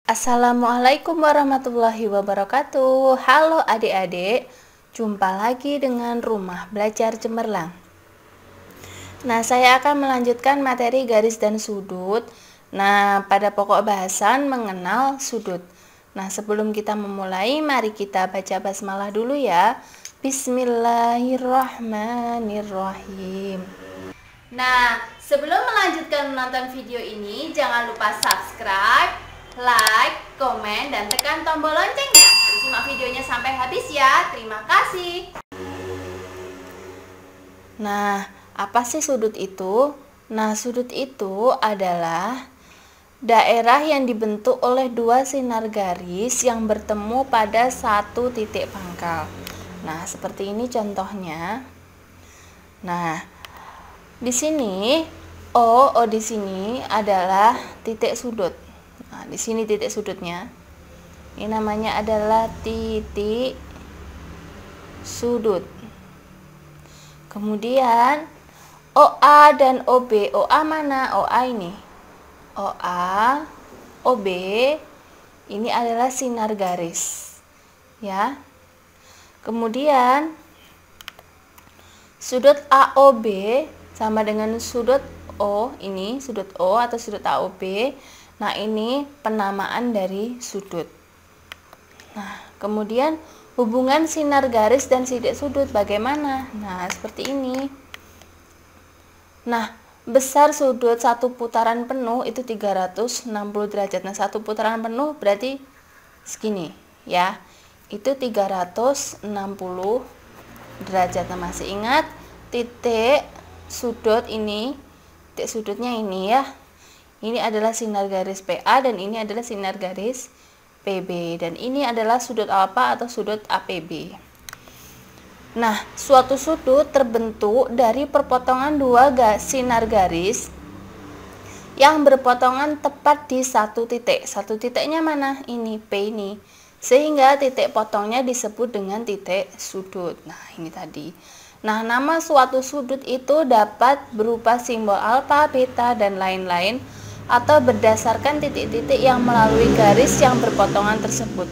Assalamualaikum warahmatullahi wabarakatuh. Halo adik-adik, jumpa lagi dengan Rumah Belajar Cemerlang. Nah, saya akan melanjutkan materi garis dan sudut. Nah, pada pokok bahasan mengenal sudut. Nah, sebelum kita memulai, mari kita baca basmalah dulu ya. Bismillahirrahmanirrahim. Nah, sebelum melanjutkan menonton video ini, jangan lupa subscribe, like, komen, dan tekan tombol loncengnya. Simak videonya sampai habis ya. Terima kasih. Nah, apa sih sudut itu? Nah, sudut itu adalah daerah yang dibentuk oleh dua sinar garis yang bertemu pada satu titik pangkal. Nah, seperti ini contohnya. Nah, di sini O di sini adalah titik sudut. Nah, di sini titik sudutnya. Ini namanya adalah titik sudut. Kemudian OA dan OB. OA mana? OA ini. OA, OB ini adalah sinar garis. Ya. Kemudian sudut AOB sama dengan sudut O, ini sudut O atau sudut AOB. Nah, ini penamaan dari sudut. Nah, kemudian hubungan sinar garis dan titik sudut bagaimana? Nah, seperti ini. Nah, besar sudut satu putaran penuh itu 360 derajat. Nah, satu putaran penuh berarti segini, ya. Itu 360 derajat. Nah, masih ingat titik sudut ini, titik sudutnya ini ya. Ini adalah sinar garis PA dan ini adalah sinar garis PB, dan ini adalah sudut alfa atau sudut APB. Nah, suatu sudut terbentuk dari perpotongan dua sinar garis yang berpotongan tepat di satu titik. Satu titiknya mana? Ini P ini. Sehingga titik potongnya disebut dengan titik sudut. Nah, ini tadi. Nah, nama suatu sudut itu dapat berupa simbol alfa, beta, dan lain-lain, atau berdasarkan titik-titik yang melalui garis yang berpotongan tersebut.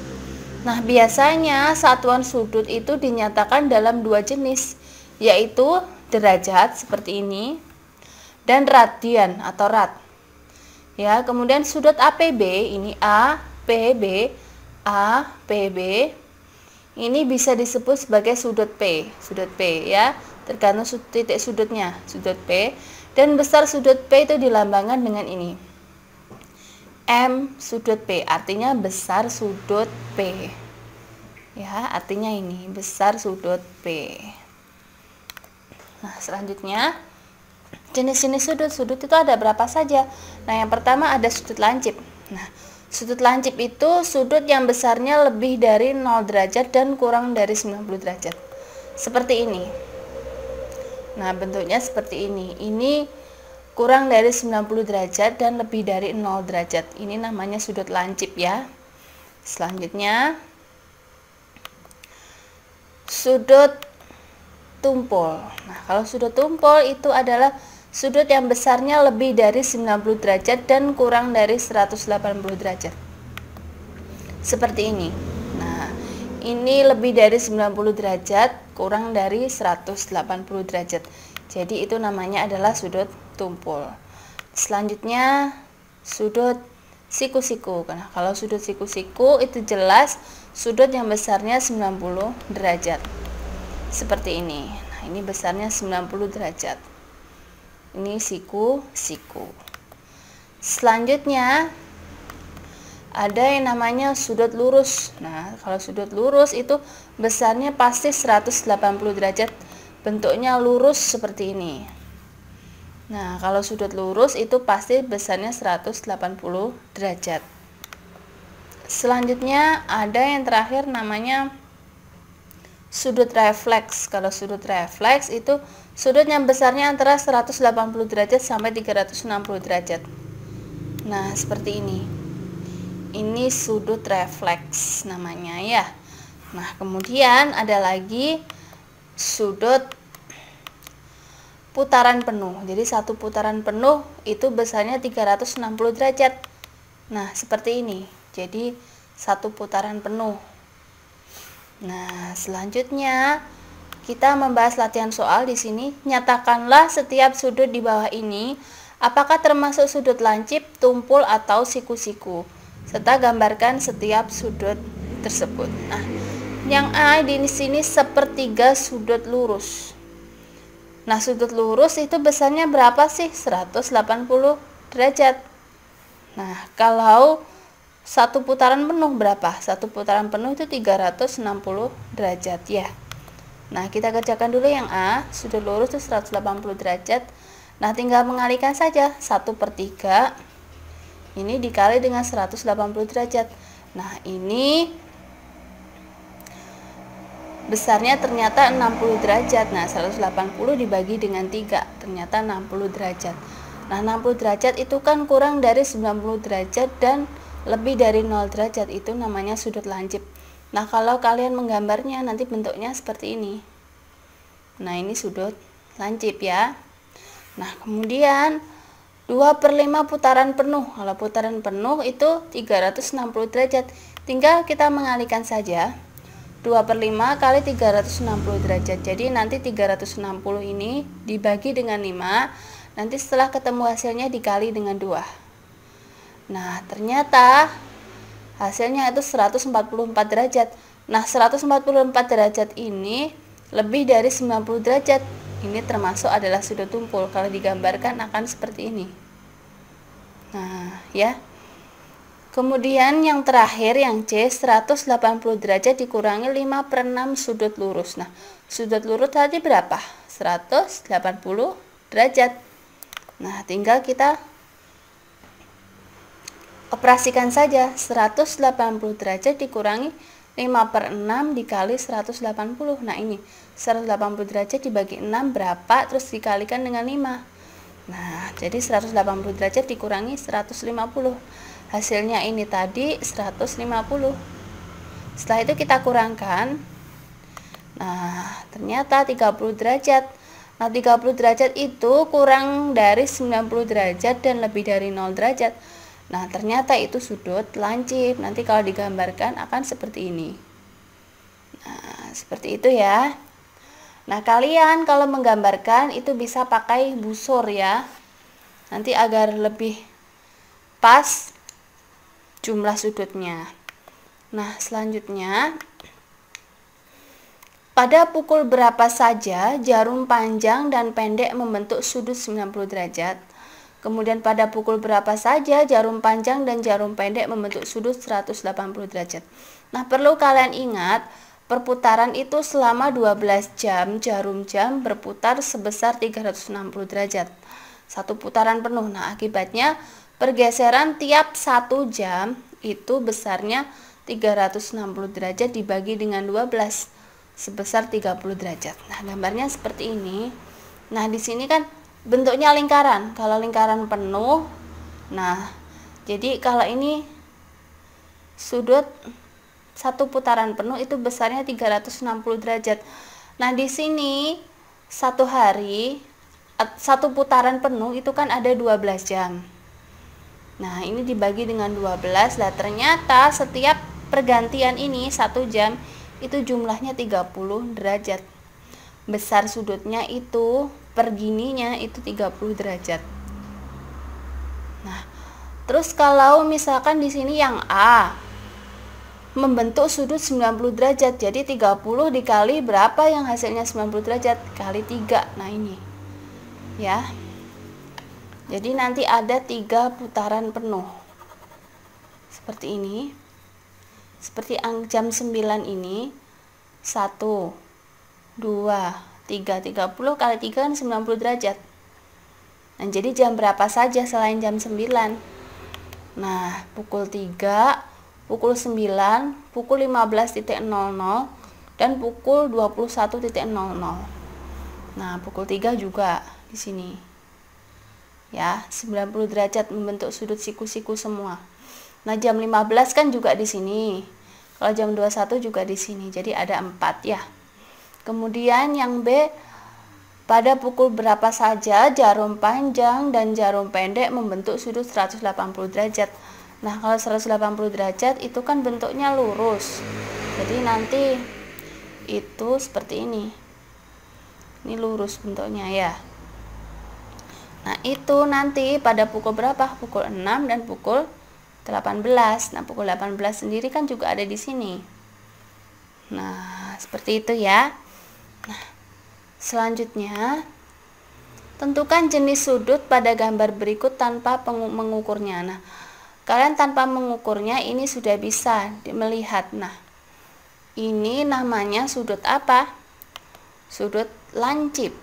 Nah, biasanya satuan sudut itu dinyatakan dalam dua jenis, yaitu derajat seperti ini dan radian atau rad. Ya, kemudian sudut APB ini APB, APB ini bisa disebut sebagai sudut P ya, tergantung titik sudutnya, sudut P. Dan besar sudut P itu dilambangkan dengan ini, M sudut P, artinya besar sudut P. Ya, artinya ini besar sudut P. Nah, selanjutnya jenis-jenis sudut. Sudut itu ada berapa saja? Nah, yang pertama ada sudut lancip. Nah, sudut lancip itu sudut yang besarnya lebih dari 0 derajat dan kurang dari 90 derajat. Seperti ini. Nah, bentuknya seperti ini. Ini kurang dari 90 derajat dan lebih dari 0 derajat. Ini namanya sudut lancip ya. Selanjutnya sudut tumpul. Nah, kalau sudut tumpul itu adalah sudut yang besarnya lebih dari 90 derajat dan kurang dari 180 derajat. Seperti ini. Nah, ini lebih dari 90 derajat, kurang dari 180 derajat. Jadi itu namanya adalah sudut tumpul. Selanjutnya sudut siku-siku. Nah, kalau sudut siku-siku itu jelas sudut yang besarnya 90 derajat. Seperti ini. Nah, ini besarnya 90 derajat. Ini siku-siku. Selanjutnya ada yang namanya sudut lurus. Nah, kalau sudut lurus itu besarnya pasti 180 derajat. Bentuknya lurus seperti ini. Nah, kalau sudut lurus itu pasti besarnya 180 derajat. Selanjutnya ada yang terakhir namanya sudut refleks. Kalau sudut refleks itu sudut yang besarnya antara 180 derajat sampai 360 derajat. Nah, seperti ini. Ini sudut refleks namanya ya. Nah, kemudian ada lagi sudut putaran penuh. Jadi satu putaran penuh itu besarnya 360 derajat. Nah, seperti ini. jadi satu putaran penuh. Nah, selanjutnya kita membahas latihan soal di sini. Nyatakanlah setiap sudut di bawah ini apakah termasuk sudut lancip, tumpul, atau siku-siku, serta gambarkan setiap sudut tersebut. Nah, yang A di sini sepertiga sudut lurus. Nah, sudut lurus itu besarnya berapa sih? 180 derajat. Nah, kalau satu putaran penuh berapa? Satu putaran penuh itu 360 derajat ya. Nah, kita kerjakan dulu yang A. Sudut lurus itu 180 derajat. Nah, tinggal mengalihkan saja 1/3 ini dikali dengan 180 derajat. Nah, ini besarnya ternyata 60 derajat. Nah, 180 dibagi dengan 3 ternyata 60 derajat. Nah, 60 derajat itu kan kurang dari 90 derajat dan lebih dari 0 derajat, itu namanya sudut lancip. Nah, kalau kalian menggambarnya nanti bentuknya seperti ini. Nah, ini sudut lancip ya. Nah, kemudian 2/5 putaran penuh. Kalau putaran penuh itu 360 derajat. Tinggal kita mengalihkan saja. 2/5 kali 360 derajat. Jadi nanti 360 ini dibagi dengan 5. Nanti setelah ketemu hasilnya dikali dengan 2. Nah, ternyata hasilnya itu 144 derajat. Nah, 144 derajat ini lebih dari 90 derajat. Ini termasuk adalah sudut tumpul. Kalau digambarkan akan seperti ini. Nah, ya. Kemudian yang terakhir yang C, 180 derajat dikurangi 5/6 sudut lurus. Nah, sudut lurus tadi berapa? 180 derajat. Nah, tinggal kita operasikan saja. 180 derajat dikurangi 5/6 dikali 180. Nah, ini 180 derajat dibagi 6 berapa? Terus dikalikan dengan 5. Nah, jadi 180 derajat dikurangi 150. Hasilnya ini tadi 150. Setelah itu kita kurangkan. Nah, ternyata 30 derajat. Nah, 30 derajat itu kurang dari 90 derajat dan lebih dari 0 derajat. Nah, ternyata itu sudut lancip. Nanti kalau digambarkan akan seperti ini. Nah, seperti itu ya. Nah, kalian kalau menggambarkan itu bisa pakai busur ya. Nanti agar lebih pas jumlah sudutnya. Nah, selanjutnya pada pukul berapa saja jarum panjang dan pendek membentuk sudut 90 derajat? Kemudian pada pukul berapa saja jarum panjang dan jarum pendek membentuk sudut 180 derajat. Nah, perlu kalian ingat, perputaran itu selama 12 jam, jarum jam berputar sebesar 360 derajat. Satu putaran penuh. Nah, akibatnya pergeseran tiap 1 jam itu besarnya 360 derajat dibagi dengan 12 sebesar 30 derajat. Nah, gambarnya seperti ini. Nah, di sini kan bentuknya lingkaran. Kalau lingkaran penuh, nah, jadi kalau ini sudut satu putaran penuh itu besarnya 360 derajat. Nah, di sini satu hari satu putaran penuh itu kan ada 12 jam. Nah, ini dibagi dengan 12. Lah, ternyata setiap pergantian ini 1 jam itu jumlahnya 30 derajat. Besar sudutnya itu pergininya itu 30 derajat. Nah, terus kalau misalkan di sini yang A membentuk sudut 90 derajat, jadi 30 dikali berapa yang hasilnya 90 derajat? Kali 3. Nah, ini. Ya. Jadi nanti ada 3 putaran penuh. Seperti ini. Seperti jam 9 ini. 1 2 3, 30 kali 3 kan 90 derajat. Nah, jadi jam berapa saja selain jam 9? Nah, pukul 3, pukul 9, pukul 15.00 dan pukul 21.00. Nah, pukul 3 juga di sini. Ya, 90 derajat membentuk sudut siku-siku semua. Nah, jam 15 kan juga di sini. Kalau jam 21 juga di sini. Jadi ada 4 ya. Kemudian yang B, pada pukul berapa saja jarum panjang dan jarum pendek membentuk sudut 180 derajat. Nah, kalau 180 derajat itu kan bentuknya lurus. Jadi nanti itu seperti ini. Ini lurus bentuknya ya. Nah, itu nanti pada pukul berapa? Pukul 6 dan pukul 18. Nah, pukul 18 sendiri kan juga ada di sini. Nah, seperti itu ya. Nah, selanjutnya tentukan jenis sudut pada gambar berikut tanpa mengukurnya. Nah, kalian tanpa mengukurnya ini sudah bisa melihat. Nah, ini namanya sudut apa? Sudut lancip.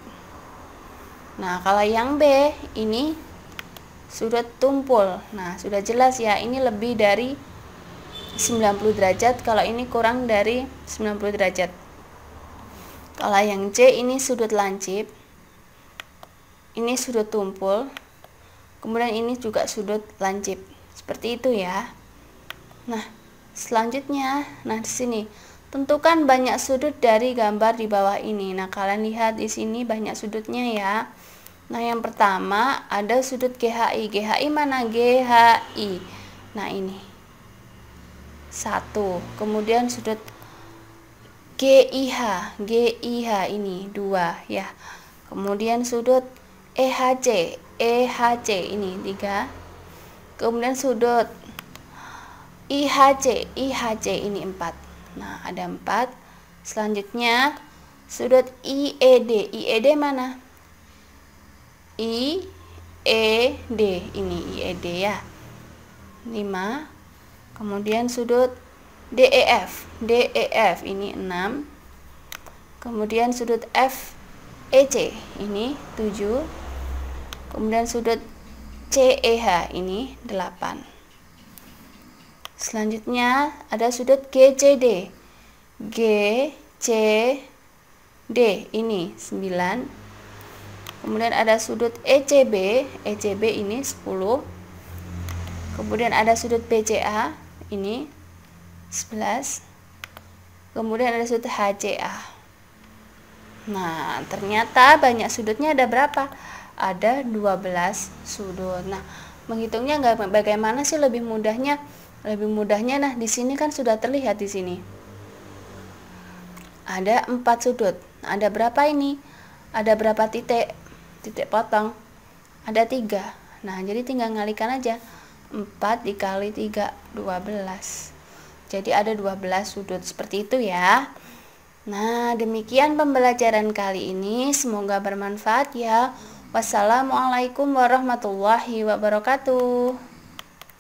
Nah, kalau yang B ini sudut tumpul. Nah, sudah jelas ya, ini lebih dari 90 derajat, kalau ini kurang dari 90 derajat. Kalau yang C ini sudut lancip, ini sudut tumpul, kemudian ini juga sudut lancip. Seperti itu ya. Nah, selanjutnya, nah di sini tentukan banyak sudut dari gambar di bawah ini. Nah, kalian lihat di sini banyak sudutnya ya. Nah, yang pertama ada sudut GHI. GHI mana? GHI. Nah, ini 1. Kemudian sudut GIH. GIH ini 2 ya. Kemudian sudut EHC. EHC ini 3. Kemudian sudut IHC. IHC ini 4. Nah, ada 4. Selanjutnya sudut IED. IED mana? IED ini IED ya. 5. Kemudian sudut DEF. DEF ini 6. Kemudian sudut FEC ini 7. Kemudian sudut CEH ini 8. Selanjutnya ada sudut GCD. GCD ini 9. Kemudian ada sudut ECB. ECB ini 10. Kemudian ada sudut BCA ini 11. Kemudian ada sudut HCA. Nah, ternyata banyak sudutnya ada berapa? Ada 12 sudut. Nah, menghitungnya bagaimana sih lebih mudahnya? Lebih mudahnya, nah di sini kan sudah terlihat di sini. Ada 4 sudut. Ada berapa ini? Ada berapa titik? Titik potong? Ada 3. Nah, jadi tinggal ngalikan aja. 4 dikali 3, 12. Jadi ada 12 sudut seperti itu ya. Nah, demikian pembelajaran kali ini. Semoga bermanfaat ya. Wassalamualaikum warahmatullahi wabarakatuh.